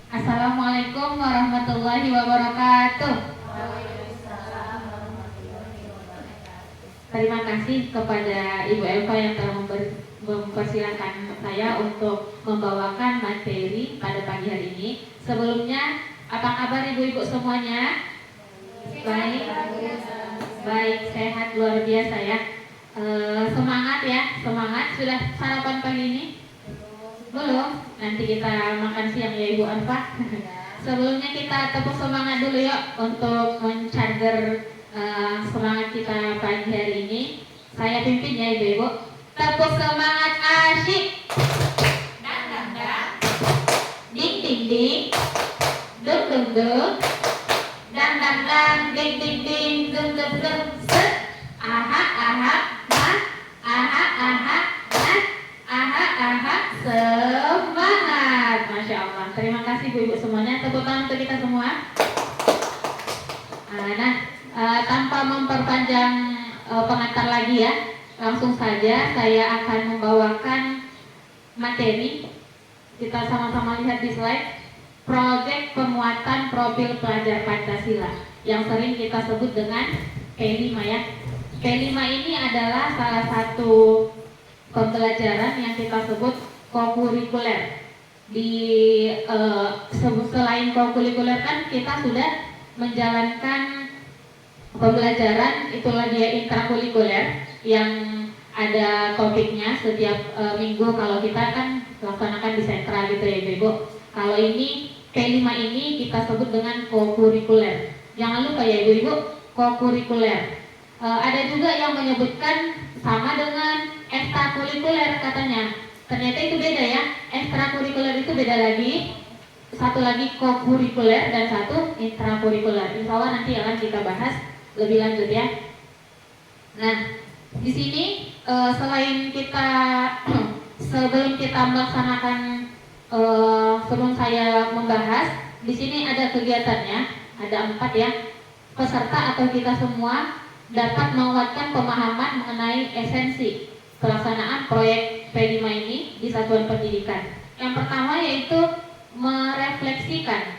Assalamualaikum warahmatullahi wabarakatuh. Terima kasih kepada Ibu Elva yang telah mempersilahkan saya untuk membawakan materi pada pagi hari ini. Sebelumnya, apa kabar ibu-ibu semuanya? Baik, baik, sehat luar biasa ya. Semangat ya, semangat. Sudah sarapan pagi ini? Belum. Nanti kita makan siang ya Ibu Elva. Sebelumnya kita tepuk semangat dulu yuk untuk mencharger semangat kita pagi hari ini. Saya pimpin ya ibu-ibu. Tepuk semangat asyik. Dang dang dang. Ding ding ding. Dung dung dung. Dang dang dang. Ding ding ding. Dung dung dung. Set. Aha aha. Nah. Aha aha. Nah. Aha aha. Semangat. Masya Allah. Terima kasih ibu-ibu semuanya. Tepuk tangan untuk kita semua. Tanpa memperpanjang pengantar lagi ya, langsung saja saya akan membawakan materi. Kita sama-sama lihat di slide. Proyek penguatan profil pelajar Pancasila yang sering kita sebut dengan P5 ya. P5 ini adalah salah satu pembelajaran yang kita sebut kokurikuler. Selain kokurikuler kan kita sudah menjalankan pembelajaran, itulah dia intrakurikuler yang ada topiknya setiap minggu. Kalau kita kan laksanakan di sentra gitu ya ibu-ibu. Kalau ini P5 ini kita sebut dengan kokurikuler. Jangan lupa ya ibu-ibu, kokurikuler. Ada juga yang menyebutkan sama dengan ekstrakurikuler katanya. Ternyata itu beda ya. Ekstrakurikuler itu beda lagi. Satu lagi kokurikuler dan satu intrakurikuler. Insya Allah nanti akan kita bahas lebih lanjut ya. Nah, di sini selain kita sebelum kita melaksanakan sebelum saya membahas, di sini ada kegiatannya, ada 4 ya. Peserta atau kita semua dapat menguatkan pemahaman mengenai esensi pelaksanaan proyek P5 ini di satuan pendidikan. Yang pertama yaitu merefleksikan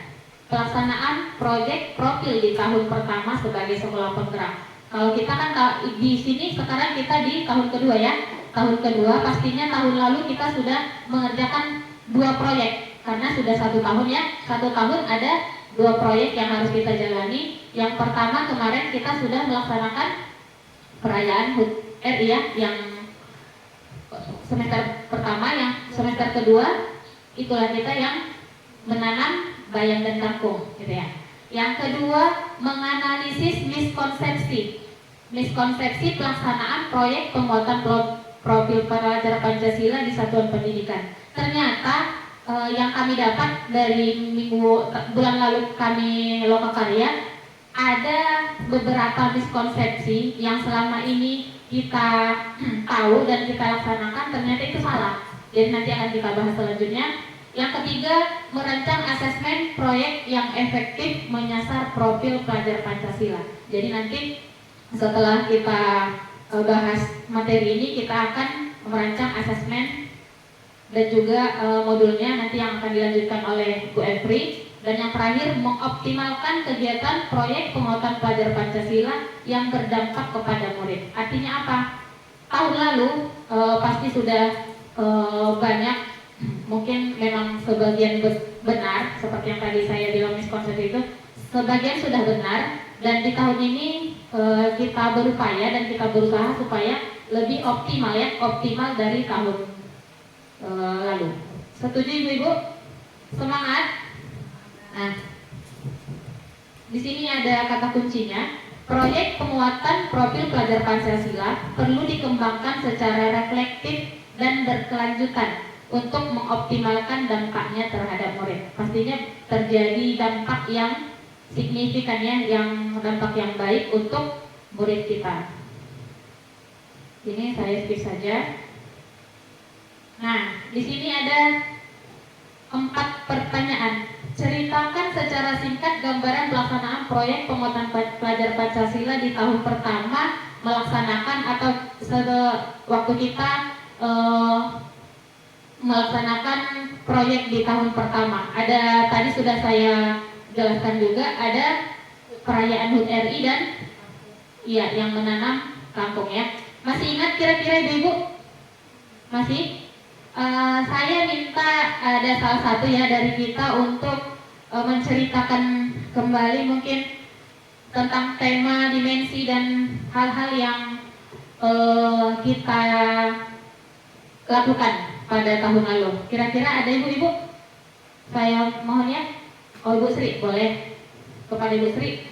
pelaksanaan proyek profil di tahun pertama sebagai sekolah penggerak. Kalau kita kan di sini sekarang kita di tahun kedua ya. Tahun kedua pastinya tahun lalu kita sudah mengerjakan 2 proyek karena sudah 1 tahun ya. 1 tahun ada 2 proyek yang harus kita jalani. Yang pertama kemarin kita sudah melaksanakan perayaan HUT RI ya, yang semester pertama, yang semester kedua itulah kita yang menanam bayam dan kangkung gitu ya. Yang kedua, menganalisis miskonsepsi pelaksanaan proyek penguatan profil pelajar Pancasila di satuan pendidikan. Ternyata yang kami dapat dari bulan lalu kami lokakarya, ada beberapa miskonsepsi yang selama ini kita tahu dan kita laksanakan ternyata itu salah. Jadi nanti akan kita bahas selanjutnya. Yang ketiga, merancang asesmen proyek yang efektif menyasar profil pelajar Pancasila. Jadi nanti setelah kita bahas materi ini, kita akan merancang asesmen dan juga modulnya nanti yang akan dilanjutkan oleh Bu Efri. Dan yang terakhir, mengoptimalkan kegiatan proyek penguatan pelajar Pancasila yang berdampak kepada murid. Artinya apa? Tahun lalu pasti sudah banyak, mungkin memang sebagian benar seperti yang tadi saya bilang miskonsepsi itu, sebagian sudah benar, dan di tahun ini kita berupaya dan kita berusaha supaya lebih optimal ya, optimal dari tahun lalu. Setuju ibu-ibu? Semangat. Nah, di sini ada kata kuncinya. Proyek penguatan profil pelajar Pancasila perlu dikembangkan secara reflektif dan berkelanjutan untuk mengoptimalkan dampaknya terhadap murid. Pastinya terjadi dampak yang signifikan ya, yang dampak yang baik untuk murid kita. Ini saya skip saja. Nah, di sini ada 4 pertanyaan. Ceritakan secara singkat gambaran pelaksanaan proyek penguatan pelajar Pancasila di tahun pertama melaksanakan atau waktu kita melaksanakan proyek di tahun pertama. Ada tadi sudah saya jelaskan juga, ada perayaan HUT RI dan ya yang menanam kangkung ya. Masih ingat kira-kira Ibu? Masih? Saya minta ada salah satu ya dari kita untuk menceritakan kembali mungkin tentang tema, dimensi dan hal-hal yang kita lakukan pada tahun lalu. Kira-kira ada Ibu-Ibu? Saya mohon ya. Oh, Ibu Sri, boleh. Kepada Ibu Sri.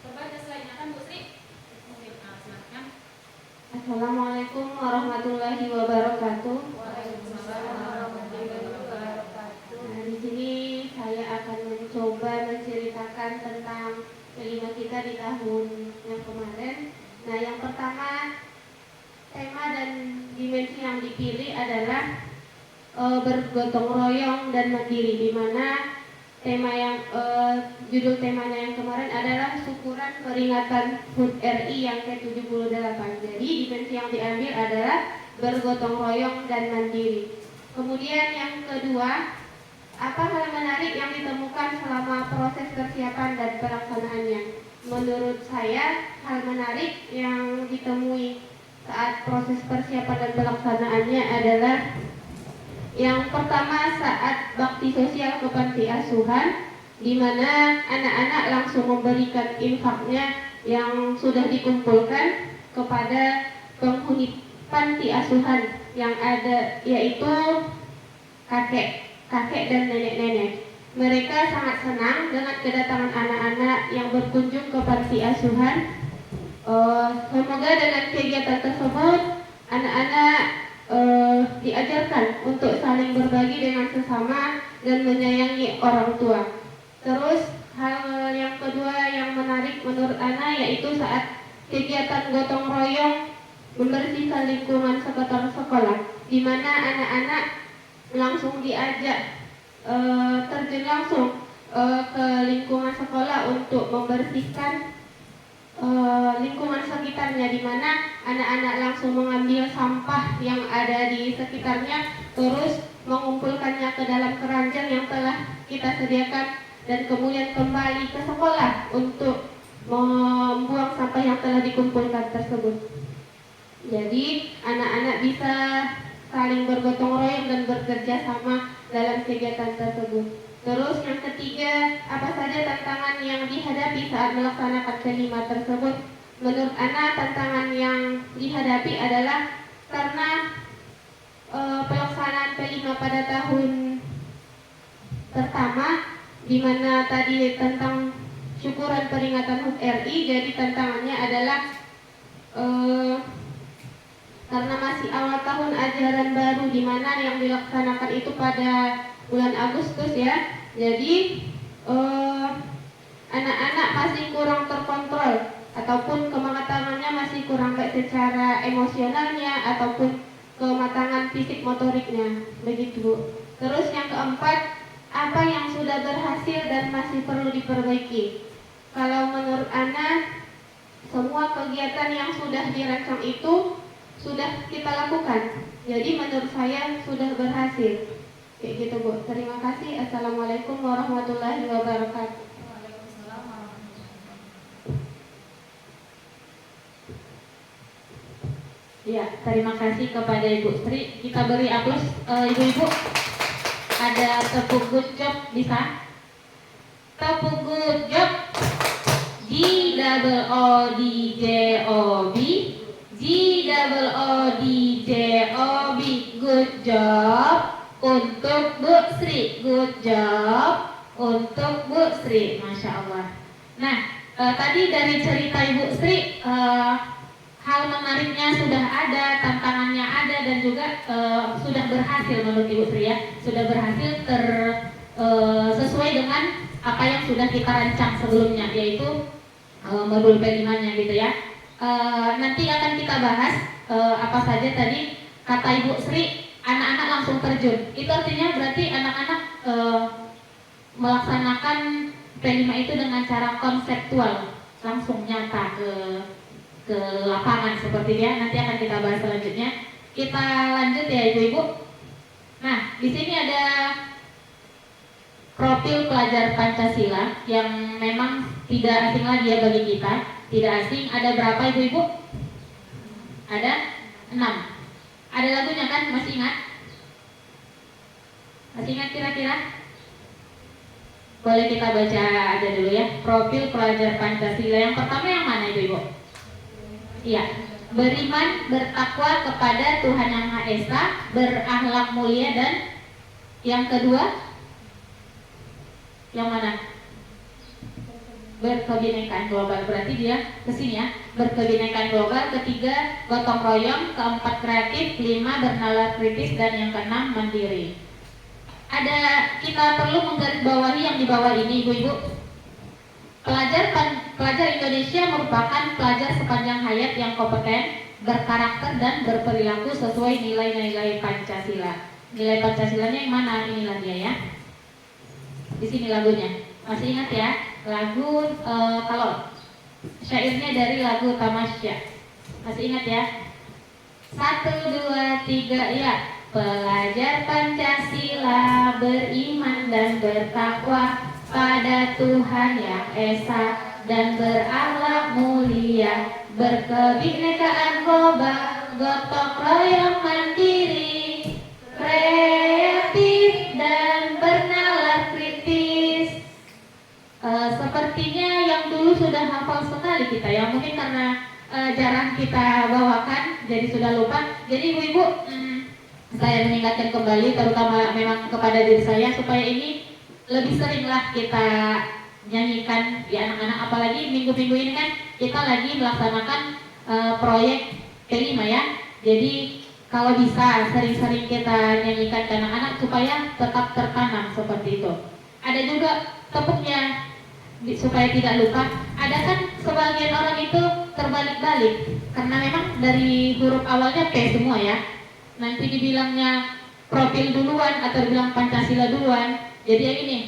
Coba ada slide-nya kan Bu Sri? Silakan. Assalamualaikum warahmatullahi wabarakatuh. Nah, di sini saya akan mencoba menceritakan tentang kelima kita di tahun yang kemarin. Nah, yang pertama, tema dan dimensi yang dipilih adalah bergotong royong dan mandiri, di mana tema yang judul temanya yang kemarin adalah syukuran peringatan HUT RI yang ke-78. Jadi dimensi yang diambil adalah bergotong royong dan mandiri. Kemudian yang kedua, apa hal menarik yang ditemukan selama proses persiapan dan pelaksanaannya? Menurut saya, hal menarik yang ditemui saat proses persiapan dan pelaksanaannya adalah yang pertama, saat bakti sosial ke panti asuhan, di mana anak-anak langsung memberikan infaknya yang sudah dikumpulkan kepada penghuni panti asuhan yang ada, yaitu kakek dan nenek-nenek. Mereka sangat senang dengan kedatangan anak-anak yang berkunjung ke panti asuhan. Semoga dengan kegiatan tersebut anak-anak diajarkan untuk saling berbagi dengan sesama dan menyayangi orang tua. Terus hal yang kedua yang menarik menurut Ana yaitu saat kegiatan gotong royong membersihkan lingkungan sekitar sekolah, di mana anak-anak langsung diajak terjun langsung ke lingkungan sekolah untuk membersihkan lingkungan sekitarnya, di mana anak-anak langsung mengambil sampah yang ada di sekitarnya, terus mengumpulkannya ke dalam keranjang yang telah kita sediakan, dan kemudian kembali ke sekolah untuk membuang sampah yang telah dikumpulkan tersebut. Jadi anak-anak bisa saling bergotong royong dan bekerja sama dalam kegiatan tersebut. Terus yang ketiga, apa saja tantangan yang dihadapi saat melaksanakan kelima tersebut? Menurut Ana, tantangan yang dihadapi adalah karena pelaksanaan kelima pada tahun pertama, di mana tadi tentang syukuran peringatan HUT RI, jadi tantangannya adalah karena masih awal tahun ajaran baru, di mana yang dilaksanakan itu pada bulan Agustus ya. Jadi anak-anak masih kurang terkontrol ataupun kematangannya masih kurang baik secara emosionalnya ataupun kematangan fisik motoriknya, begitu Bu. Terus yang keempat, apa yang sudah berhasil dan masih perlu diperbaiki? Kalau menurut Ana, semua kegiatan yang sudah dirancang itu sudah kita lakukan. Jadi menurut saya sudah berhasil. Kayak gitu Bu. Terima kasih. Assalamualaikum warahmatullahi wabarakatuh. Waalaikumsalam warahmatullahi wabarakatuh. Ya, terima kasih kepada Ibu Sri. Kita beri aplaus ibu-ibu. Ada tepuk good job, bisa? Tepuk good job. G double O D J O B. G double O D J O B. Good job. Untuk Bu Sri, good job untuk Bu Sri, Masya Allah. Nah, tadi dari cerita Ibu Sri, hal menariknya sudah ada, tantangannya ada, dan juga sudah berhasil menurut Ibu Sri ya, sudah berhasil sesuai dengan apa yang sudah kita rancang sebelumnya, yaitu modul P5-nya gitu ya. Nanti akan kita bahas apa saja tadi kata Ibu Sri. Anak-anak langsung terjun. Itu artinya berarti anak-anak melaksanakan P5 itu dengan cara konseptual, langsung nyata ke ke lapangan seperti dia. Nanti akan kita bahas selanjutnya. Kita lanjut ya ibu-ibu. Nah, di sini ada profil pelajar Pancasila yang memang tidak asing lagi ya bagi kita. Tidak asing. Ada berapa ibu-ibu? Ada 6. Ada lagunya kan? Masih ingat? Masih ingat kira-kira? Boleh kita baca aja dulu ya. Profil pelajar Pancasila yang pertama yang mana ibu-ibu? Iya. Beriman, bertakwa kepada Tuhan Yang Maha Esa, berakhlak mulia, dan yang kedua yang mana? Berkebinekaan global. Berarti dia kesini ya. Berkebinekaan global. Ketiga gotong royong. Keempat kreatif. 5 bernalar kritis, dan yang keenam mandiri. Kita perlu menggarisbawahi yang di bawah ini ibu-ibu. Pelajar Indonesia merupakan pelajar sepanjang hayat yang kompeten, berkarakter, dan berperilaku sesuai nilai-nilai Pancasila. Nilai Pancasilanya yang mana? Inilah dia ya. Di sini lagunya. Masih ingat ya? Lagu kalau syairnya dari lagu Tamasya. Masih ingat ya? 1, 2, 3 ya. Pelajar Pancasila beriman dan bertakwa pada Tuhan Yang Esa, dan berakhlak mulia, berkebinekaan global, gotong royong mandiri, kreatif dan bernalar kritis. Sepertinya yang dulu sudah hafal sekali kita ya, mungkin karena jarang kita bawakan jadi sudah lupa. Jadi ibu-ibu, saya mengingatkan kembali terutama memang kepada diri saya supaya ini lebih seringlah kita nyanyikan di anak-anak, apalagi minggu-minggu ini kan kita lagi melaksanakan proyek P5 ya. Jadi kalau bisa sering-sering kita nyanyikan ke anak-anak supaya tetap tertanam seperti itu. Ada juga tepuknya supaya tidak lupa. Ada kan sebagian orang itu terbalik-balik karena memang dari huruf awalnya P semua ya. Nanti dibilangnya profil duluan atau dibilang Pancasila duluan. Jadi yang ini,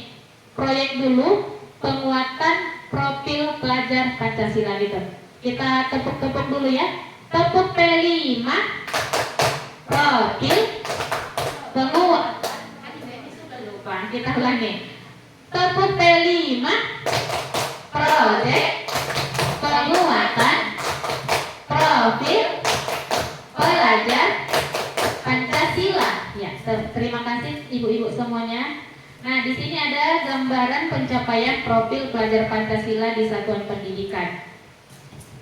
proyek dulu, penguatan profil pelajar Pancasila gitu. Kita tepuk-tepuk dulu ya. Tepuk P5, profil, penguatan. Lupa, kita ulangi. Tepuk P5, proyek, penguatan, profil, pelajar Pancasila. Ya, terima kasih ibu-ibu semuanya. Nah, di sini ada gambaran pencapaian profil pelajar Pancasila di satuan pendidikan.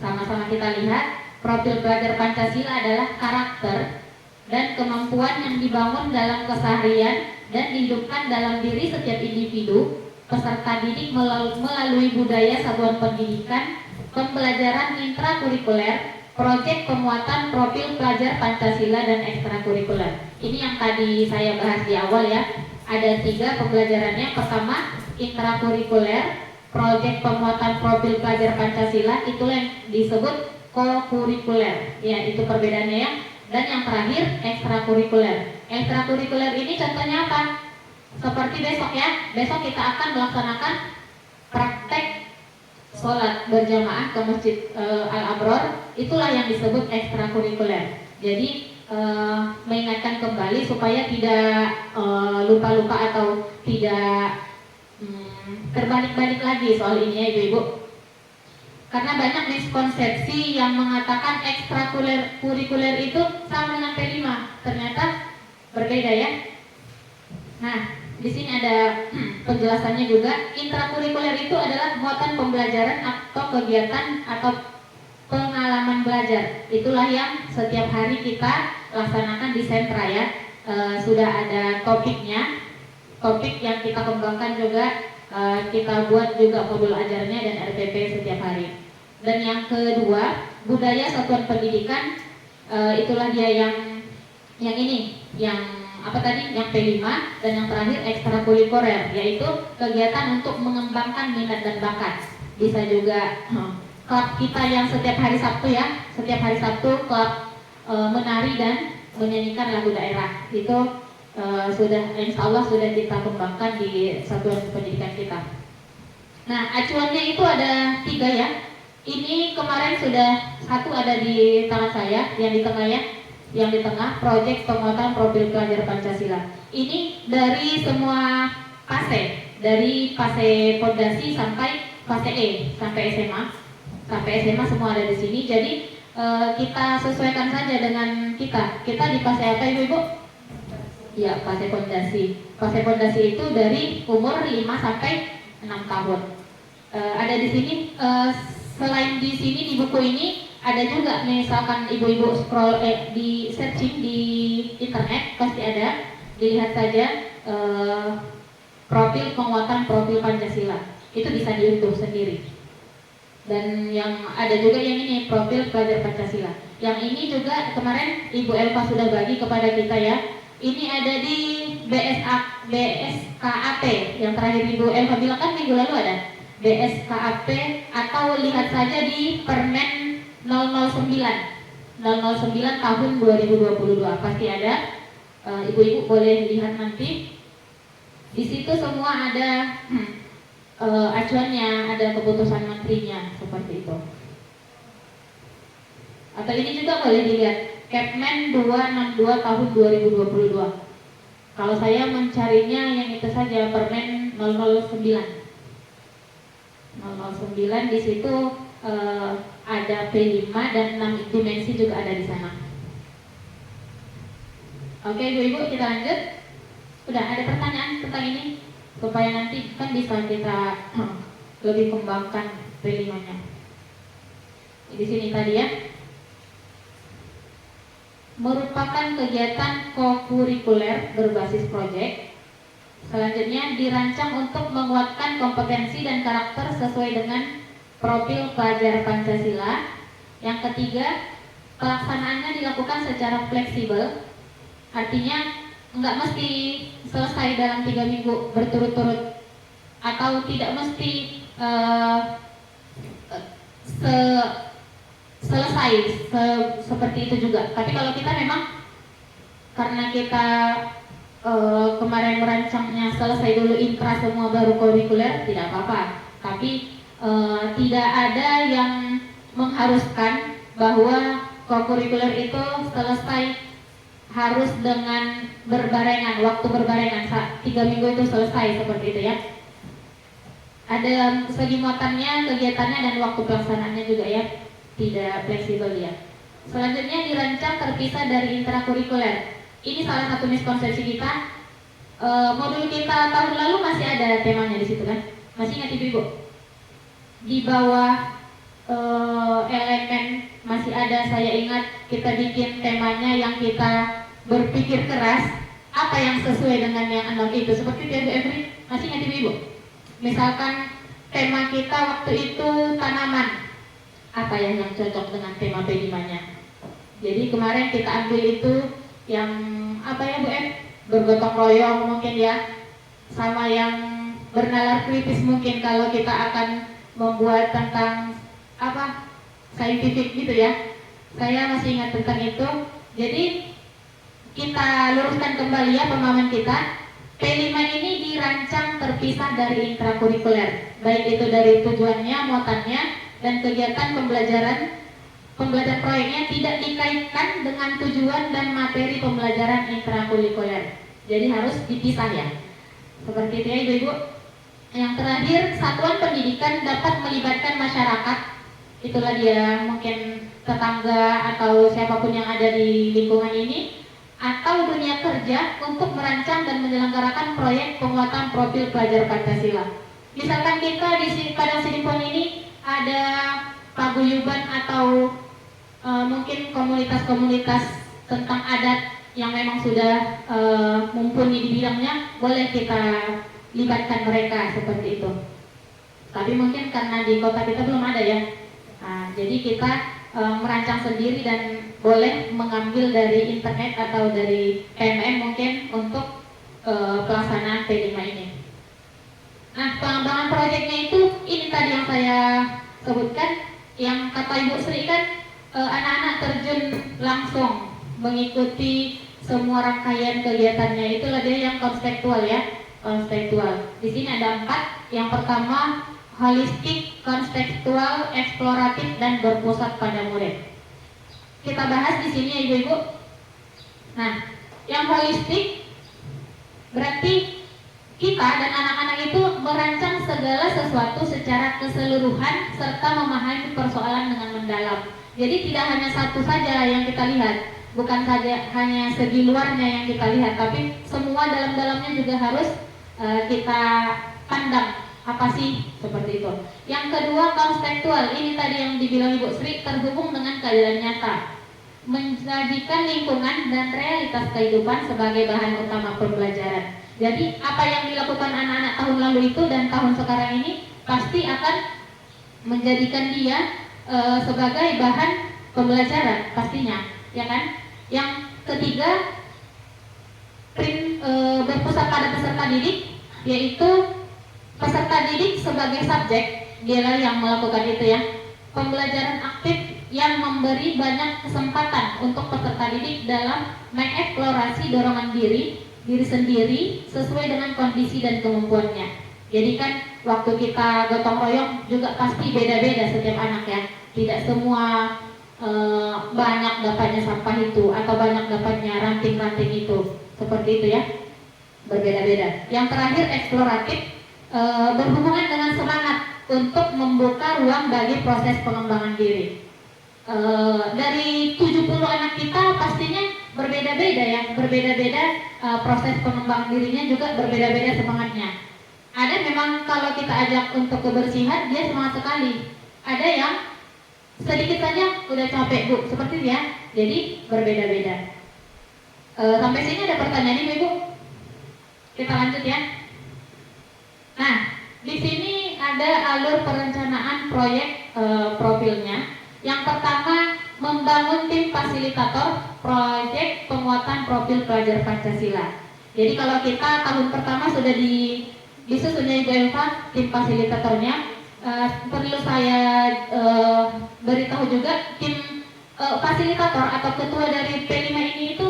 Sama-sama kita lihat, profil pelajar Pancasila adalah karakter dan kemampuan yang dibangun dalam keseharian dan dihidupkan dalam diri setiap individu, peserta didik melalui budaya satuan pendidikan, pembelajaran intrakurikuler, proyek penguatan profil pelajar Pancasila, dan ekstrakurikuler. Ini yang tadi saya bahas di awal ya. Ada 3 pembelajarannya. Pertama, intrakurikuler, proyek penguatan profil pelajar Pancasila, itulah yang disebut kokurikuler. Ya, itu perbedaannya ya. Dan yang terakhir, ekstrakurikuler. Ekstrakurikuler ini contohnya apa? Seperti besok ya. Besok kita akan melaksanakan praktek sholat berjamaah ke Masjid Al-Abror. Itulah yang disebut ekstrakurikuler. Jadi mengingatkan kembali supaya tidak lupa-lupa atau tidak terbalik-balik lagi soal ini ya ibu-ibu. Karena banyak miskonsepsi yang mengatakan ekstrakurikuler itu sama dengan P5. Ternyata berbeda ya. Nah, di sini ada penjelasannya juga. Intrakurikuler itu adalah muatan pembelajaran atau kegiatan atau pengalaman belajar. Itulah yang setiap hari kita laksanakan di sentra ya. Sudah ada topiknya, topik yang kita kembangkan juga, kita buat juga modul ajarnya dan RPP setiap hari. Dan yang kedua, budaya satuan pendidikan, itulah dia yang ini, yang apa tadi, yang P5, dan yang terakhir ekstrakurikuler, yaitu kegiatan untuk mengembangkan minat dan bakat. Bisa juga klub kita yang setiap hari Sabtu ya, setiap hari Sabtu klub menari dan menyanyikan lagu daerah. Itu sudah, insya Allah sudah kita kembangkan di satuan pendidikan kita. Nah, acuannya itu ada 3 ya. Ini kemarin sudah satu ada di tangan saya, yang di tengah ya, yang di tengah, proyek penguatan profil pelajar Pancasila. Ini dari semua fase, dari fase fondasi sampai fase E, sampai SMA semua ada di sini. Jadi kita sesuaikan saja dengan kita. Kita di fase apa ibu-ibu? Ya, fase fondasi. Fase fondasi itu dari umur 5 sampai 6 tahun. Ada di sini. Selain di sini di buku ini ada juga, misalkan ibu-ibu scroll di searching di internet pasti ada, dilihat saja profil penguatan profil Pancasila, itu bisa diunduh sendiri. Dan yang ada juga yang ini profil pelajar Pancasila. Yang ini juga kemarin Ibu Elva sudah bagi kepada kita ya. Ini ada di BSKAP yang terakhir Ibu Elva bilang kan minggu lalu ada. BSKAP, atau lihat saja di Permen 009 tahun 2022 pasti ada. Ibu-ibu boleh lihat nanti. Di situ semua ada acuannya, ada keputusan menterinya seperti itu. Atau ini juga boleh dilihat Kepmen 262 tahun 2022. Kalau saya mencarinya yang itu saja, Permen 009 di situ ada P5 dan 6 dimensi juga ada di sana. Oke ibu-ibu, kita lanjut. Udah ada pertanyaan tentang ini supaya nanti kan bisa kita lebih kembangkan P5-nya. Di sini tadi ya, merupakan kegiatan kokurikuler berbasis proyek. Selanjutnya dirancang untuk menguatkan kompetensi dan karakter sesuai dengan profil pelajar Pancasila. Yang ketiga, pelaksanaannya dilakukan secara fleksibel, artinya nggak mesti selesai dalam 3 minggu berturut-turut, atau tidak mesti selesai seperti itu juga. Tapi kalau kita memang karena kita kemarin merancangnya selesai dulu intra semua baru kurikuler, tidak apa-apa. Tapi tidak ada yang mengharuskan bahwa kurikuler itu selesai harus dengan berbarengan, waktu berbarengan 3 minggu itu selesai seperti itu ya. Ada segi muatannya, kegiatannya, dan waktu pelaksanaannya juga ya, tidak fleksibel ya. Selanjutnya dirancang terpisah dari intrakurikuler. Ini salah satu miskonsepsi kita. Modul kita tahun lalu masih ada temanya di situ kan? Masih ingat ibu-ibu? Di bawah elemen masih ada, saya ingat kita bikin temanya yang kita berpikir keras, apa yang sesuai dengan yang 6 itu. Seperti itu ya Bu Evri, masih ingat ibu-ibu? Misalkan tema kita waktu itu tanaman, apa yang cocok dengan tema P5-nya. Jadi kemarin kita ambil itu yang apa ya Bu Em, bergotong royong mungkin ya, sama yang bernalar kritis mungkin kalau kita akan membuat tentang apa saintifik gitu ya. Saya masih ingat tentang itu. Jadi kita luruskan kembali ya pemahaman kita. P5 ini dirancang terpisah dari intrakurikuler, baik itu dari tujuannya, muatannya, dan kegiatan pembelajaran proyeknya tidak dikaitkan dengan tujuan dan materi pembelajaran intrakurikuler. Jadi harus dipisah ya. Seperti itu ya ibu-ibu. Yang terakhir, satuan pendidikan dapat melibatkan masyarakat. Itulah dia, mungkin tetangga atau siapapun yang ada di lingkungan ini, atau dunia kerja untuk merancang dan menyelenggarakan proyek penguatan profil pelajar Pancasila. Misalkan kita di Padang Sidimpuan ini ada paguyuban atau mungkin komunitas-komunitas tentang adat yang memang sudah mumpuni di bidangnya, boleh kita libatkan mereka seperti itu. Tapi mungkin karena di kota kita belum ada ya, jadi kita merancang sendiri dan boleh mengambil dari internet atau dari PMM mungkin untuk pelaksanaan P5 ini. Nah, pengembangan proyeknya itu ini tadi yang saya sebutkan, yang kata Ibu Sri kan anak-anak terjun langsung mengikuti semua rangkaian kegiatannya. Itulah dia yang konseptual ya, konseptual. Di sini ada 4. Yang pertama, holistik, kontekstual, eksploratif, dan berpusat pada murid. Kita bahas di sini ya ibu-ibu. Nah, yang holistik berarti kita dan anak-anak itu merancang segala sesuatu secara keseluruhan serta memahami persoalan dengan mendalam. Jadi tidak hanya satu saja yang kita lihat, bukan saja hanya segi luarnya yang kita lihat, tapi semua dalam-dalamnya juga harus kita pandang. Apa sih seperti itu. Yang kedua, kontekstual. Ini tadi yang dibilang Ibu Sri, terhubung dengan keadaan nyata, menjadikan lingkungan dan realitas kehidupan sebagai bahan utama pembelajaran. Jadi apa yang dilakukan anak-anak tahun lalu itu dan tahun sekarang ini pasti akan menjadikan dia sebagai bahan pembelajaran pastinya, ya kan? Yang ketiga, berpusat pada peserta didik, yaitu peserta didik sebagai subjek, dialah yang melakukan itu ya. Pembelajaran aktif yang memberi banyak kesempatan untuk peserta didik dalam mengeksplorasi dorongan diri sendiri sesuai dengan kondisi dan kemampuannya. Jadi kan waktu kita gotong royong juga pasti beda-beda setiap anak ya. Tidak semua banyak dapatnya sampah itu atau banyak dapatnya ranting-ranting itu. Seperti itu ya. Berbeda-beda. Yang terakhir, eksploratif, berhubungan dengan semangat untuk membuka ruang bagi proses pengembangan diri. Dari 70 anak kita pastinya berbeda-beda ya, berbeda-beda proses pengembangan dirinya juga berbeda-beda semangatnya. Ada memang kalau kita ajak untuk kebersihan dia semangat sekali. Ada yang sedikit saja udah capek Bu, seperti itu ya. Jadi berbeda-beda. Sampai sini ada pertanyaan Ibu? Kita lanjut ya. Nah, di sini ada alur perencanaan proyek profilnya. Yang pertama, membangun tim fasilitator proyek penguatan profil pelajar Pancasila. Jadi kalau kita tahun pertama sudah disusunnya Ibu Elva tim fasilitatornya, perlu saya beritahu juga tim fasilitator atau ketua dari P5 ini itu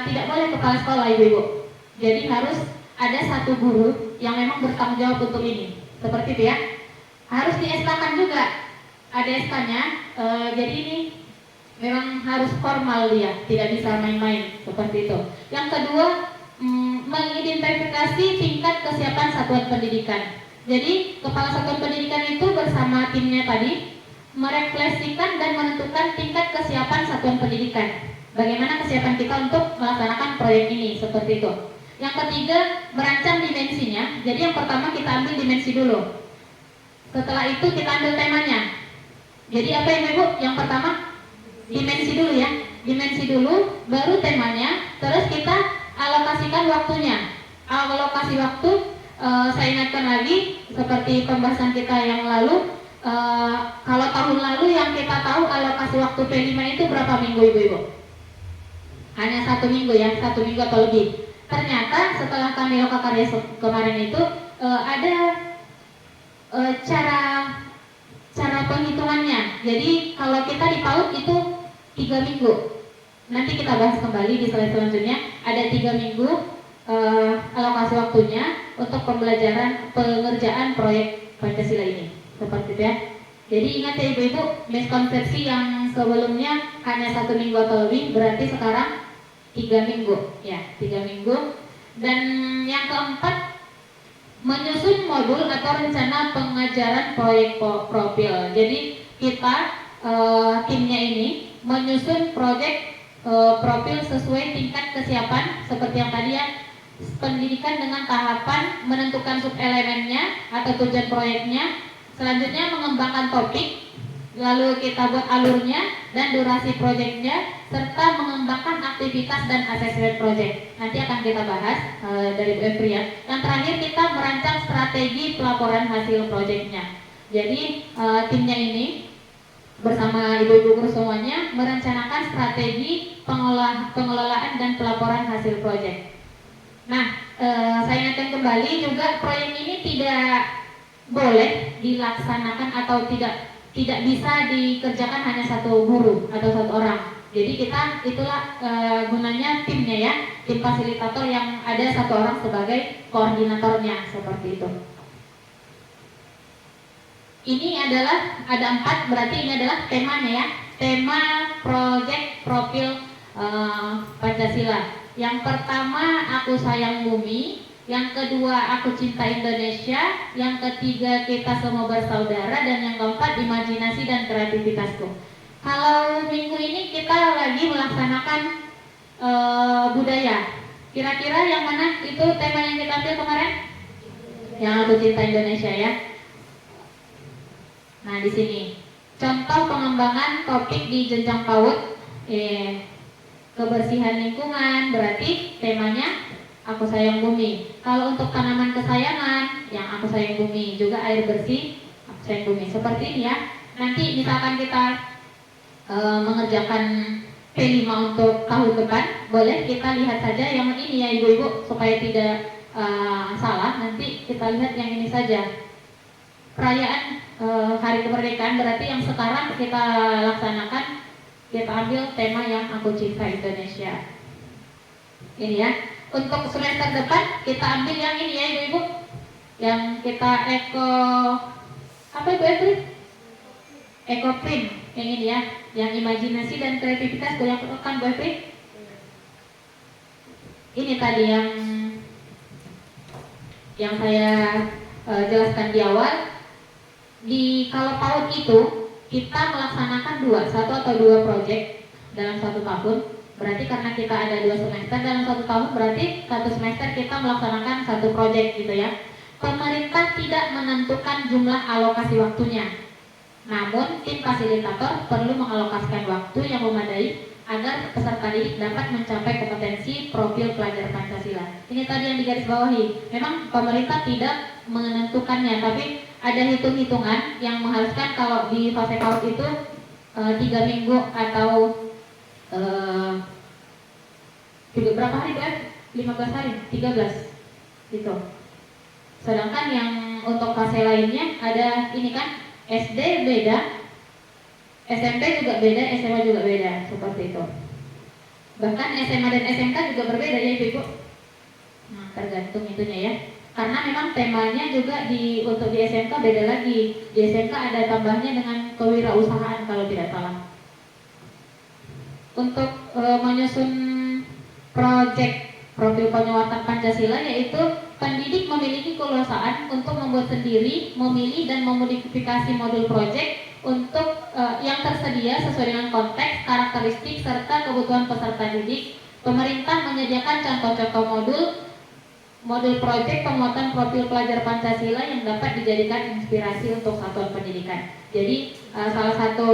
tidak boleh kepala sekolah Ibu-ibu. Jadi harus ada satu guru yang memang bertanggung jawab untuk ini. Seperti itu ya. Harus di SK-kan juga. Ada SK-nya. Jadi ini memang harus formal dia, tidak bisa main-main seperti itu. Yang kedua, mengidentifikasi tingkat kesiapan satuan pendidikan. Jadi kepala satuan pendidikan itu bersama timnya tadi merefleksikan dan menentukan tingkat kesiapan satuan pendidikan. Bagaimana kesiapan kita untuk melaksanakan proyek ini, seperti itu. Yang ketiga, merancang dimensinya. Jadi yang pertama kita ambil dimensi dulu. Setelah itu kita ambil temanya. Jadi apa yang Ibu? Yang pertama dimensi dulu ya. Dimensi dulu, baru temanya. Terus kita alokasikan waktunya. Alokasi waktu, saya ingatkan lagi seperti pembahasan kita yang lalu. Kalau tahun lalu yang kita tahu alokasi waktu P5 itu berapa minggu Ibu-ibu? Hanya 1 minggu ya, 1 minggu atau lebih. Ternyata setelah kami lokakarya kemarin itu ada cara penghitungannya. Jadi kalau kita di PAUD itu 3 minggu. Nanti kita bahas kembali di slide selanjutnya. Ada 3 minggu alokasi waktunya untuk pengerjaan proyek Pancasila ini. Seperti itu ya. Jadi ingat ya Ibu-ibu, miskonsepsi yang sebelumnya hanya 1 minggu atau lebih, berarti sekarang 3 minggu ya, 3 minggu. Dan yang keempat, menyusun modul atau rencana pengajaran proyek profil. Jadi kita timnya ini menyusun proyek profil sesuai tingkat kesiapan seperti yang tadi ya, pendidikan dengan tahapan menentukan subelemennya atau tujuan proyeknya. Selanjutnya mengembangkan topik, lalu kita buat alurnya dan durasi proyeknya, serta mengembangkan aktivitas dan asesmen proyek. Nanti akan kita bahas dari Bu Efri ya. Yang terakhir kita merancang strategi pelaporan hasil proyeknya. Jadi timnya ini bersama ibu-ibu guru semuanya merencanakan strategi pengelolaan dan pelaporan hasil proyek. Nah, saya ingatkan kembali juga proyek ini tidak boleh dilaksanakan atau tidak bisa dikerjakan hanya satu guru atau satu orang. Jadi kita itulah gunanya timnya ya, tim fasilitator yang ada satu orang sebagai koordinatornya, seperti itu. Ini adalah ada 4, berarti ini adalah temanya ya. Tema project profil Pancasila. Yang pertama, aku sayang bumi. Yang kedua, aku cinta Indonesia. Yang ketiga, kita semua bersaudara. Dan yang keempat, imajinasi dan kreativitasku. Kalau minggu ini kita lagi melaksanakan budaya. Kira-kira yang mana itu tema yang kita ambil kemarin? Yang aku cinta Indonesia ya. Nah, di sini contoh pengembangan topik di jenjang PAUD, kebersihan lingkungan, berarti temanya aku sayang bumi. Kalau untuk tanaman kesayangan, yang aku sayang bumi, juga air bersih, aku sayang bumi. Seperti ini ya. Nanti misalkan kita mengerjakan P5 untuk tahun depan, boleh kita lihat saja yang ini ya ibu-ibu, supaya tidak salah. Nanti kita lihat yang ini saja. Perayaan Hari Kemerdekaan, berarti yang sekarang kita laksanakan, kita ambil tema yang aku cinta Indonesia. Ini ya. Untuk semester depan kita ambil yang ini ya ibu-ibu, yang kita apa ibu Efri? Ekoprint, yang ini ya, yang imajinasi dan kreativitas yang kan Bu Efri. Ini tadi yang saya jelaskan di awal. Kalau PAUD itu kita melaksanakan satu atau dua proyek dalam 1 tahun. Berarti karena kita ada 2 semester dalam 1 tahun, berarti 1 semester kita melaksanakan 1 proyek gitu ya. Pemerintah tidak menentukan jumlah alokasi waktunya. Namun tim fasilitator perlu mengalokasikan waktu yang memadai agar peserta didik dapat mencapai kompetensi profil pelajar Pancasila. Ini tadi yang digarisbawahi. Memang pemerintah tidak menentukannya, tapi ada hitung-hitungan yang mengharuskan kalau di fase PAUD itu 3 minggu atau berapa hari kan? 15 hari, 13 gitu. Sedangkan yang untuk fase lainnya ada ini kan, SD beda, SMP juga beda, SMA juga beda, seperti itu. Bahkan SMA dan SMK juga berbeda ya Ibu. Nah, tergantung itunya ya. Karena memang temanya juga untuk di SMK beda lagi. Di SMK ada tambahnya dengan kewirausahaan kalau tidak salah. Untuk menyusun proyek profil penyuatan Pancasila, yaitu pendidik memiliki keleluasaan untuk membuat sendiri, memilih dan memodifikasi modul proyek untuk yang tersedia sesuai dengan konteks, karakteristik serta kebutuhan peserta didik. Pemerintah menyediakan contoh-contoh modul proyek pemuatan profil pelajar Pancasila yang dapat dijadikan inspirasi untuk satuan pendidikan. Jadi salah satu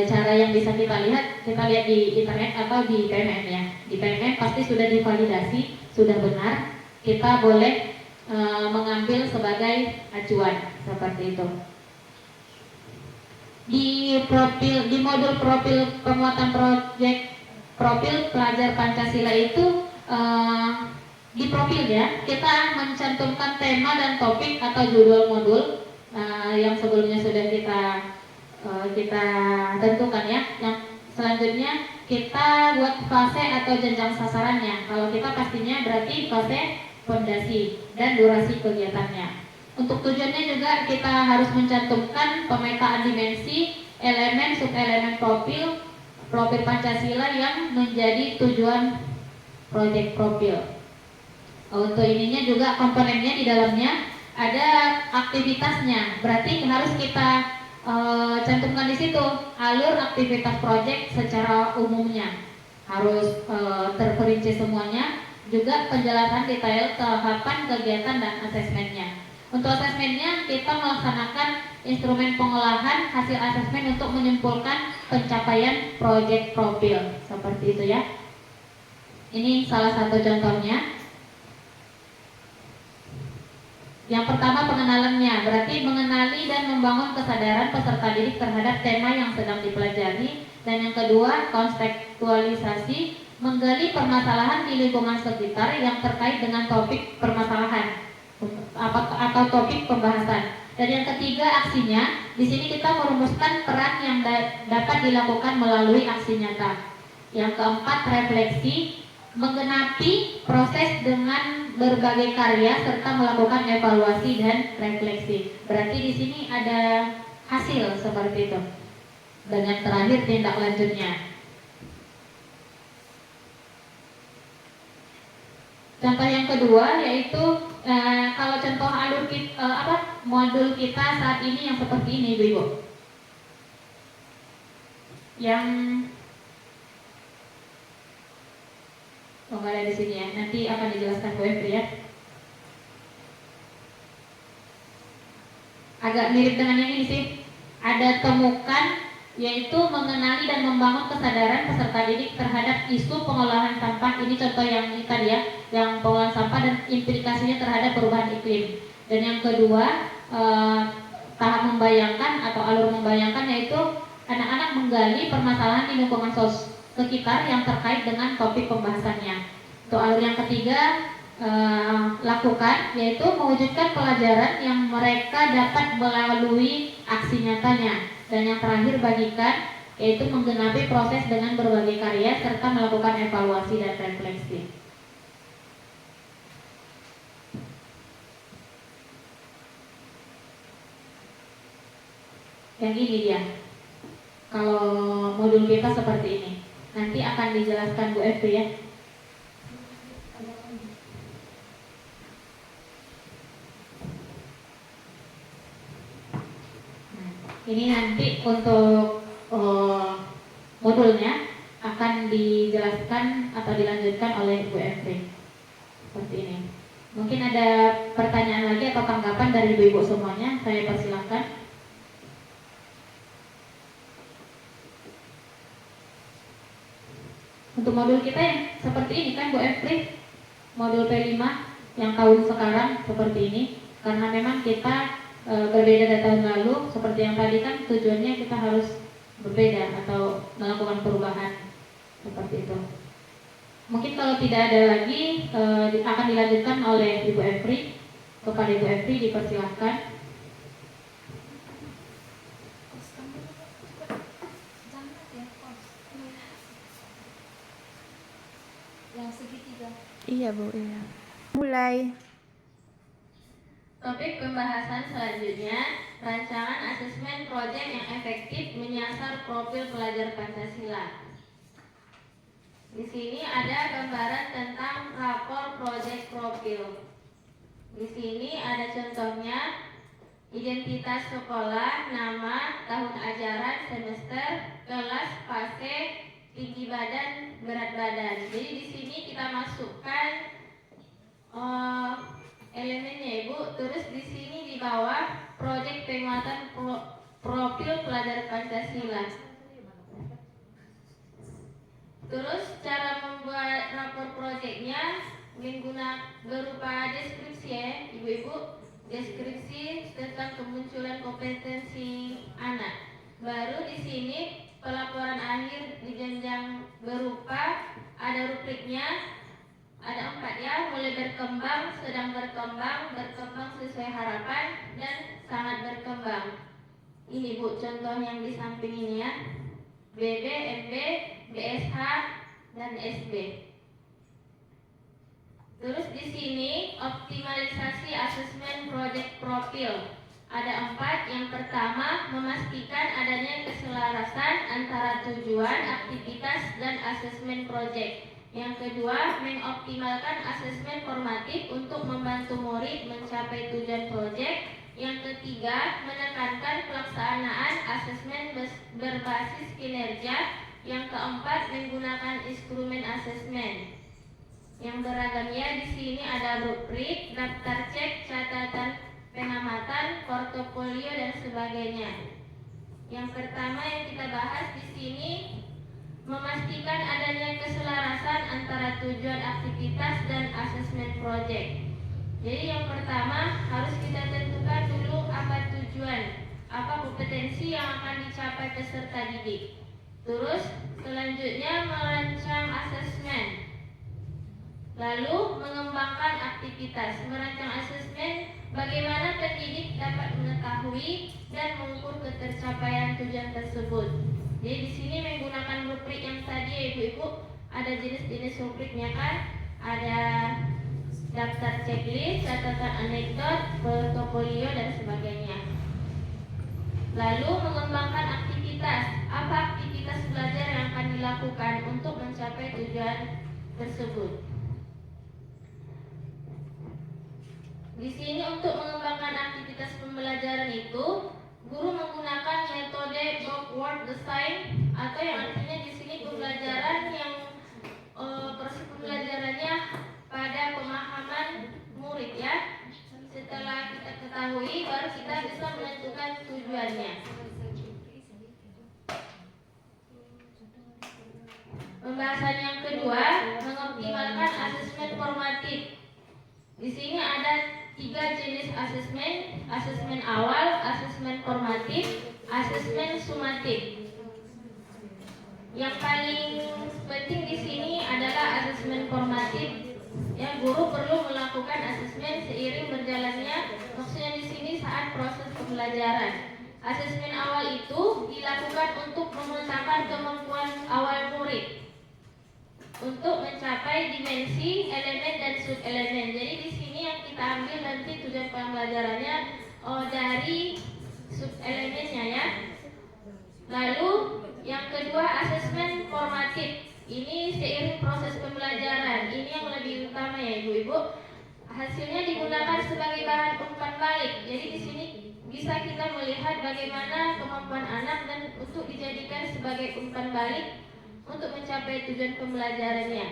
cara yang bisa kita lihat di internet atau di PMM ya. Di PMM pasti sudah divalidasi, sudah benar. Kita boleh mengambil sebagai acuan seperti itu. Di modul profil pemuatan proyek profil pelajar Pancasila itu di profilnya kita mencantumkan tema dan topik atau judul modul yang sebelumnya sudah kita tentukan ya. Yang selanjutnya kita buat fase atau jenjang sasarannya. Kalau kita pastinya berarti fase fondasi dan durasi kegiatannya. Untuk tujuannya juga kita harus mencantumkan pemetaan dimensi, elemen, subelemen profil Pancasila yang menjadi tujuan proyek profil. Untuk ininya juga komponennya di dalamnya ada aktivitasnya. Berarti harus kita cantumkan di situ alur aktivitas proyek secara umumnya. Harus terperinci semuanya. Juga penjelasan detail tahapan kegiatan dan asesmennya. Untuk asesmennya kita melaksanakan instrumen pengolahan hasil asesmen untuk menyimpulkan pencapaian proyek profil. Seperti itu ya. Ini salah satu contohnya. Yang pertama pengenalannya, berarti mengenali dan membangun kesadaran peserta didik terhadap tema yang sedang dipelajari. Dan yang kedua, kontekstualisasi, menggali permasalahan di lingkungan sekitar yang terkait dengan topik permasalahan atau topik pembahasan. Dan yang ketiga, aksinya. Di sini kita merumuskan peran yang dapat dilakukan melalui aksi nyata. Yang keempat, refleksi, menggenapi proses dengan berbagai karya serta melakukan evaluasi dan refleksi. Berarti di sini ada hasil seperti itu. Dan yang terakhir tindak lanjutnya. Contoh yang kedua yaitu kalau contoh modul kita saat ini yang seperti ini, Ibu-ibu. Yang nggak ada di sini ya. Nanti akan dijelaskan Bu Efri ya. Agak mirip dengan yang ini sih. Ada temukan yaitu mengenali dan membangun kesadaran peserta didik terhadap isu pengolahan sampah. Ini contoh yang tadi ya, yang pengolahan sampah dan implikasinya terhadap perubahan iklim. Dan yang kedua, tahap membayangkan atau alur membayangkan yaitu anak-anak menggali permasalahan di lingkungan sekitar yang terkait dengan topik pembahasannya. Untuk alur yang ketiga, lakukan yaitu mewujudkan pelajaran yang mereka dapat melalui aksi nyatanya. Dan yang terakhir, bagikan yaitu menggenapi proses dengan berbagai karya serta melakukan evaluasi dan refleksi. Yang ini dia. Kalau modul kita seperti ini. Nanti akan dijelaskan Bu Efri ya. Ini nanti untuk modulnya akan dijelaskan atau dilanjutkan oleh Bu Efri. Seperti ini. Mungkin ada pertanyaan lagi atau tanggapan dari ibu-ibu semuanya. Saya persilahkan. Untuk modul kita yang seperti ini kan Bu Efri, modul P5 yang tahun sekarang seperti ini. Karena memang kita berbeda dari tahun lalu, seperti yang tadi kan tujuannya kita harus berbeda atau melakukan perubahan seperti itu. Mungkin kalau tidak ada lagi akan dilanjutkan oleh Ibu Efri. Kepada Ibu Efri dipersilahkan. Yang segitiga. Iya Bu, iya. Mulai. Topik pembahasan selanjutnya, rancangan asesmen proyek yang efektif menyasar profil pelajar Pancasila. Di sini ada gambaran tentang rapor proyek profil. Di sini ada contohnya, identitas sekolah, nama, tahun ajaran, semester, kelas, fase, tinggi badan, berat badan. Jadi di sini kita masukkan elemennya Ibu. Terus di sini di bawah proyek penguatan profil pelajar Pancasila. Terus cara membuat rapor proyeknya berupa deskripsi ya Ibu-ibu. Deskripsi tentang kemunculan kompetensi anak. Baru di sini pelaporan akhir di jenjang berupa ada rubriknya. Ada 4 ya, mulai berkembang, sedang berkembang, berkembang sesuai harapan, dan sangat berkembang. Ini Bu, contoh yang di samping ini ya. BB, MB, BSH, dan SB. Terus di sini optimalisasi asesmen project profil. Ada 4. Yang pertama, memastikan adanya keselarasan antara tujuan, aktivitas, dan asesmen project. Yang kedua, mengoptimalkan asesmen formatif untuk membantu murid mencapai tujuan proyek. Yang ketiga, menekankan pelaksanaan asesmen berbasis kinerja. Yang keempat, menggunakan instrumen asesmen yang beragamnya. Di sini ada rubrik, daftar cek, catatan pengamatan, portofolio, dan sebagainya. Yang pertama yang kita bahas di sini, memastikan adanya keselarasan antara tujuan aktivitas dan asesmen proyek. Jadi yang pertama harus kita tentukan dulu apa tujuan, apa kompetensi yang akan dicapai peserta didik. Terus selanjutnya merancang asesmen. Lalu mengembangkan aktivitas. Merancang asesmen bagaimana pendidik dapat mengetahui dan mengukur ketercapaian tujuan tersebut. Jadi di sini menggunakan rubrik yang tadi ya ibu-ibu, ada jenis-jenis rubriknya kan, ada daftar checklist, catatan anekdot, portofolio dan sebagainya. Lalu mengembangkan aktivitas. Apa aktivitas belajar yang akan dilakukan untuk mencapai tujuan tersebut? Di sini untuk mengembangkan aktivitas pembelajaran itu, guru menggunakan metode backward design atau yang artinya di sini pembelajaran yang proses pembelajarannya pada pemahaman murid ya. Setelah kita ketahui, baru kita bisa menentukan tujuannya. Pembahasan yang kedua, mengoptimalkan asesmen formatif. Di sini ada 3 jenis asesmen: asesmen awal, asesmen formatif, asesmen sumatif. Yang paling penting di sini adalah asesmen formatif. Ya, guru perlu melakukan asesmen seiring berjalannya. Maksudnya di sini saat proses pembelajaran. Asesmen awal itu dilakukan untuk memetakan kemampuan awal murid untuk mencapai dimensi, elemen dan subelemen. Jadi di sini yang kita ambil nanti tujuan pembelajarannya dari subelemennya ya. Lalu yang kedua asesmen formatif. Ini seiring proses pembelajaran. Ini yang lebih utama ya ibu-ibu. Hasilnya digunakan sebagai bahan umpan balik. Jadi di sini bisa kita melihat bagaimana kemampuan anak dan untuk dijadikan sebagai umpan balik untuk mencapai tujuan pembelajarannya.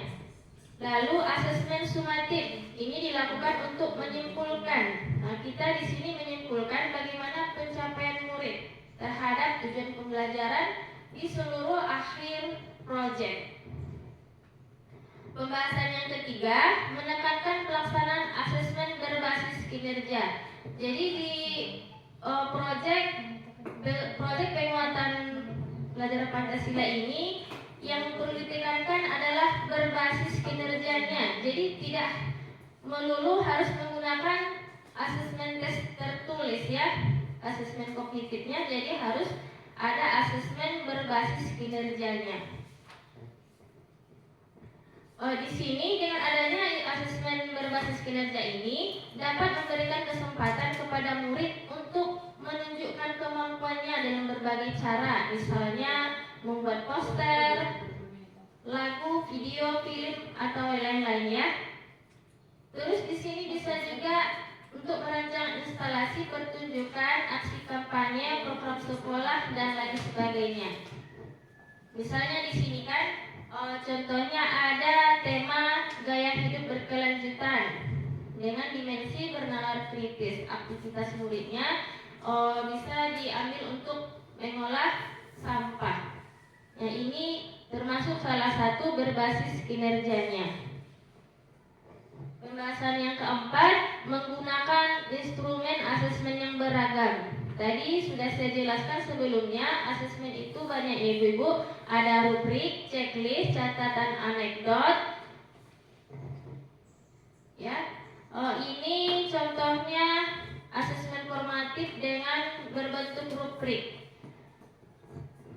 Lalu asesmen sumatif. Ini dilakukan untuk menyimpulkan. Nah, kita di sini menyimpulkan bagaimana pencapaian murid terhadap tujuan pembelajaran di seluruh akhir proyek. Pembahasan yang ketiga, menekankan pelaksanaan asesmen berbasis kinerja. Jadi di proyek penguatan pelajaran Pancasila ini yang perlu ditekankan adalah berbasis kinerjanya. Jadi tidak melulu harus menggunakan asesmen tes tertulis ya, asesmen kognitifnya. Jadi harus ada asesmen berbasis kinerjanya. Di sini dengan adanya asesmen berbasis kinerja ini dapat memberikan kesempatan kepada murid untuk menunjukkan kemampuannya dengan berbagai cara, misalnya membuat poster, lagu, video, film atau lain-lainnya. Terus di sini bisa juga untuk merancang instalasi, pertunjukan, aksi kampanye, program sekolah dan lain sebagainya. Misalnya di sini kan contohnya ada tema gaya hidup berkelanjutan dengan dimensi bernalar kritis. Aktivitas muridnya bisa diambil untuk mengolah sampah. Nah, ini termasuk salah satu berbasis kinerjanya. Pembahasan yang keempat, menggunakan instrumen asesmen yang beragam. Tadi sudah saya jelaskan sebelumnya, asesmen itu banyak ya ibu-ibu. Ada rubrik, checklist, catatan anekdot. Ya, ini contohnya asesmen formatif dengan berbentuk rubrik,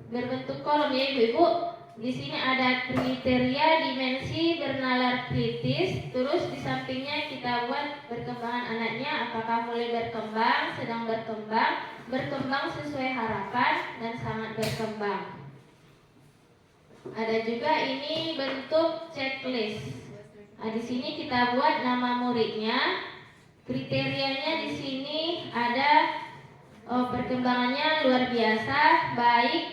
berbentuk kolom ya ibu-ibu. Di sini ada kriteria, dimensi, bernalar kritis. Terus di sampingnya kita buat perkembangan anaknya, apakah mulai berkembang, sedang berkembang, berkembang sesuai harapan, dan sangat berkembang. Ada juga ini bentuk checklist. Nah, di sini kita buat nama muridnya. Kriterianya di sini ada perkembangannya luar biasa, baik,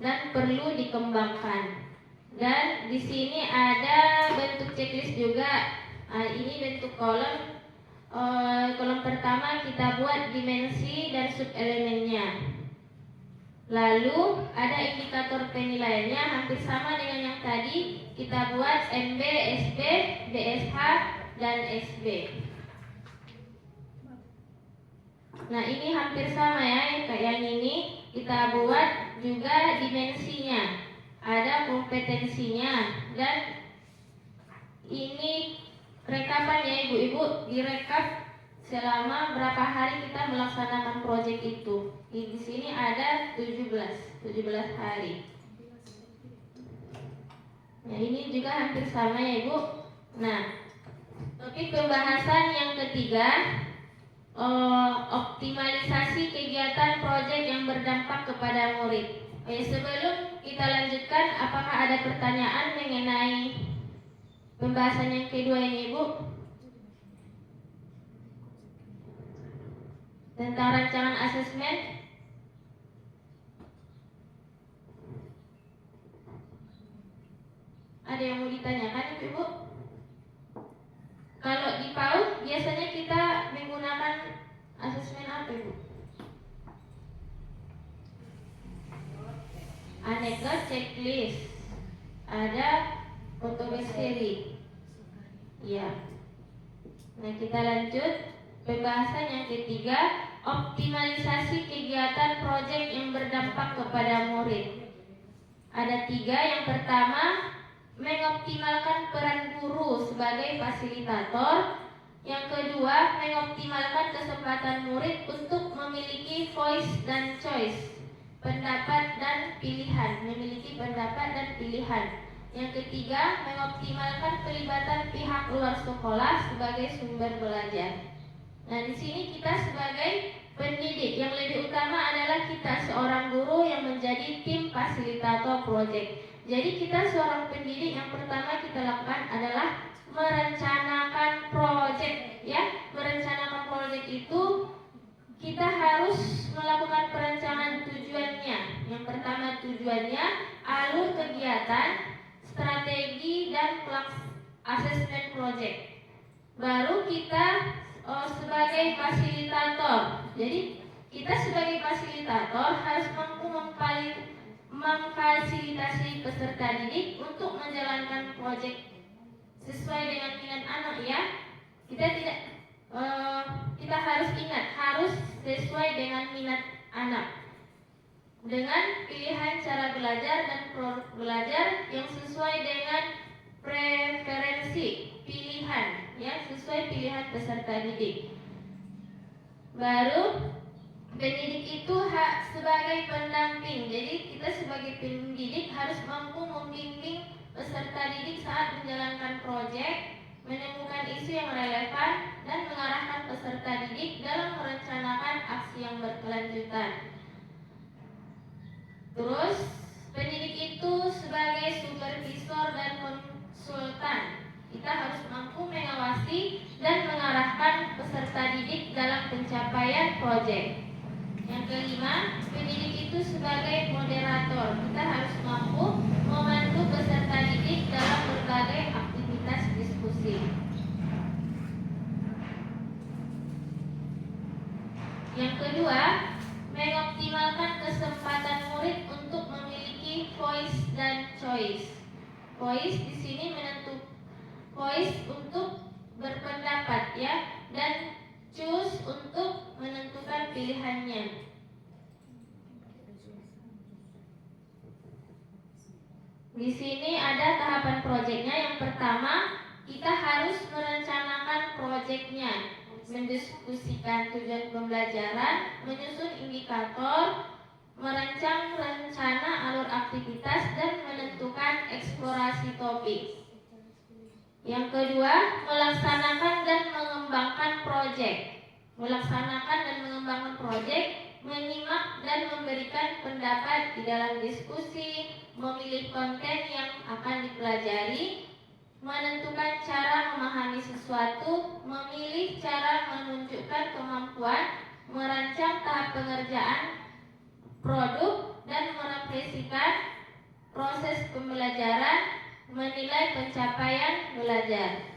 dan perlu dikembangkan. Dan di sini ada bentuk checklist juga. Ini bentuk kolom. Kolom pertama kita buat dimensi dan subelemennya. Lalu ada indikator penilaiannya, hampir sama dengan yang tadi. Kita buat MB, SB, BSH, dan SB. Nah, ini hampir sama ya, kayak yang ini. Kita buat juga dimensinya, ada kompetensinya, dan ini rekapan ya ibu-ibu, direkap selama berapa hari kita melaksanakan proyek itu. Di sini ada 17 hari. Ya, ini juga hampir sama ya Ibu. Nah, topik pembahasan yang ketiga, optimalisasi kegiatan proyek yang berdampak kepada murid. Sebelum kita lanjutkan, apakah ada pertanyaan mengenai pembahasan yang kedua ini Ibu? Tentang rancangan asesmen? Ada yang mau ditanyakan Ibu? Kalau di PAUD biasanya kita menggunakan asesmen apa Ibu? Anekdot, checklist, ada fotobeseri. Ya. Nah, kita lanjut pembahasan yang ketiga, optimalisasi kegiatan proyek yang berdampak kepada murid. Ada 3. Yang pertama, mengoptimalkan peran guru sebagai fasilitator. Yang kedua, mengoptimalkan kesempatan murid untuk memiliki voice dan choice, pendapat dan pilihan, memiliki pendapat dan pilihan. Yang ketiga, mengoptimalkan pelibatan pihak luar sekolah sebagai sumber belajar. Nah, di sini kita sebagai pendidik, yang lebih utama adalah kita seorang guru yang menjadi tim fasilitator proyek. Jadi kita seorang pendidik, yang pertama kita lakukan adalah merencanakan proyek, ya. Merencanakan proyek itu kita harus melakukan perencanaan tujuannya. Yang pertama tujuannya, alur kegiatan, strategi dan asesmen proyek. Baru kita sebagai fasilitator. Jadi kita sebagai fasilitator harus mampu memfasilitasi peserta didik untuk menjalankan proyek sesuai dengan minat anak, ya. Kita harus ingat, harus sesuai dengan minat anak, dengan pilihan cara belajar dan produk belajar yang sesuai dengan preferensi pilihan, ya, sesuai pilihan peserta didik. Baru pendidik itu sebagai pendamping. Jadi kita sebagai pendidik harus mampu membimbing peserta didik saat menjalankan proyek, menemukan isu yang relevan dan mengarahkan peserta didik dalam merencanakan aksi yang berkelanjutan. Terus pendidik itu sebagai supervisor dan konsultan. Kita harus mampu mengawasi dan mengarahkan peserta didik dalam pencapaian proyek. Yang kelima, pendidik itu sebagai moderator. Kita harus mampu memandu peserta didik dalam berbagai aktivitas diskusi. Yang kedua, mengoptimalkan kesempatan murid untuk memiliki voice dan choice. Voice di sini voice untuk berpendapat, ya, dan choose untuk menentukan pilihannya. Di sini ada tahapan proyeknya. Yang pertama, kita harus merencanakan proyeknya, mendiskusikan tujuan pembelajaran, menyusun indikator, merancang rencana alur aktivitas, dan menentukan eksplorasi topik. Yang kedua, melaksanakan dan mengembangkan proyek. Melaksanakan dan mengembangkan proyek, menyimak dan memberikan pendapat di dalam diskusi, memilih konten yang akan dipelajari, menentukan cara memahami sesuatu, memilih cara menunjukkan kemampuan, merancang tahap pengerjaan produk, dan merefleksikan proses pembelajaran, menilai pencapaian belajar.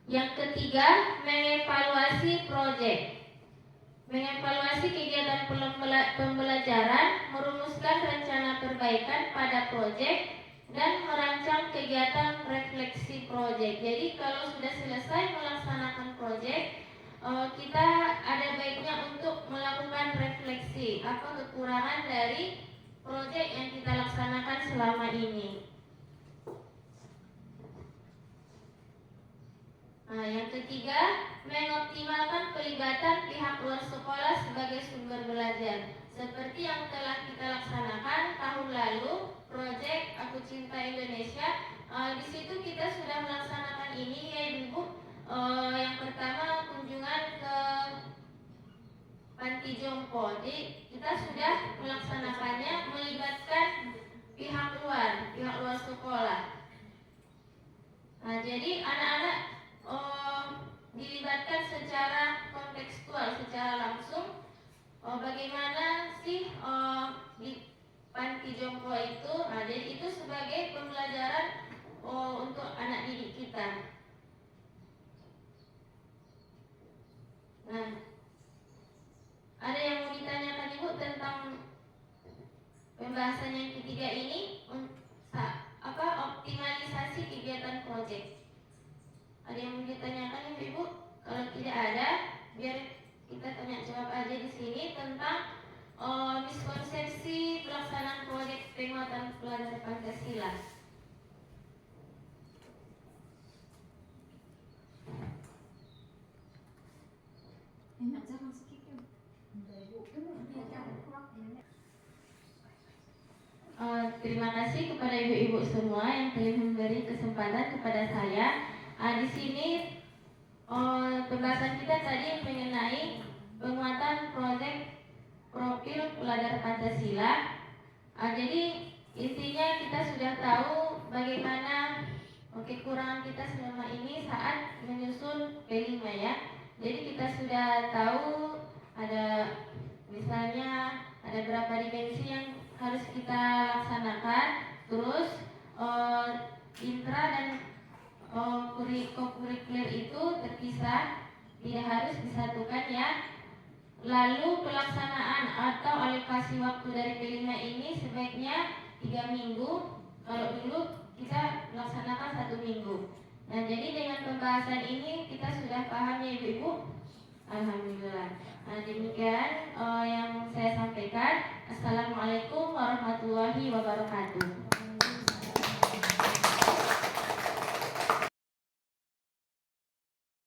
Yang ketiga, mengevaluasi proyek. Mengevaluasi kegiatan pembelajaran, merumuskan rencana perbaikan pada proyek, dan merancang kegiatan refleksi proyek. Jadi kalau sudah selesai melaksanakan proyek, kita ada baiknya untuk melakukan refleksi apa kekurangan dari proyek yang kita laksanakan selama ini. Nah, yang ketiga, mengoptimalkan pelibatan pihak luar sekolah sebagai sumber belajar. Seperti yang telah kita laksanakan tahun lalu, proyek Aku Cinta Indonesia. Di situ kita sudah melaksanakan ini ya Ibu. Yang pertama kunjungan ke Panti Jompo. Jadi kita sudah melaksanakannya melibatkan pihak luar sekolah. Nah, jadi anak-anak dilibatkan secara kontekstual, secara langsung. Bagaimana sih di Panti Jompo itu? Nah, jadi itu sebagai pembelajaran untuk anak didik kita. Nah, ada yang mau ditanyakan Ibu tentang pembahasan yang ketiga ini? Optimalisasi kegiatan proyek. Ada yang mau ditanyakan Ibu? Kalau tidak ada, biar kita tanya jawab aja di sini tentang miskonsepsi pelaksanaan proyek penguatan pelajaran Pancasila. Terima kasih kepada ibu-ibu semua yang telah memberi kesempatan kepada saya. Di sini pembahasan kita tadi mengenai penguatan proyek profil pelajar Pancasila. Jadi intinya kita sudah tahu bagaimana kekurangan kita selama ini saat menyusun P5 ya. Jadi kita sudah tahu ada misalnya ada berapa dimensi yang harus kita laksanakan. Terus intra dan kurikuler itu terpisah, tidak harus disatukan ya. Lalu pelaksanaan atau alokasi waktu dari P5 ini sebaiknya 3 minggu. Kalau dulu kita melaksanakan 1 minggu. Nah, jadi dengan pembahasan ini kita sudah paham ya Ibu-ibu. Alhamdulillah. Nah, demikian yang saya sampaikan. Assalamualaikum warahmatullahi wabarakatuh.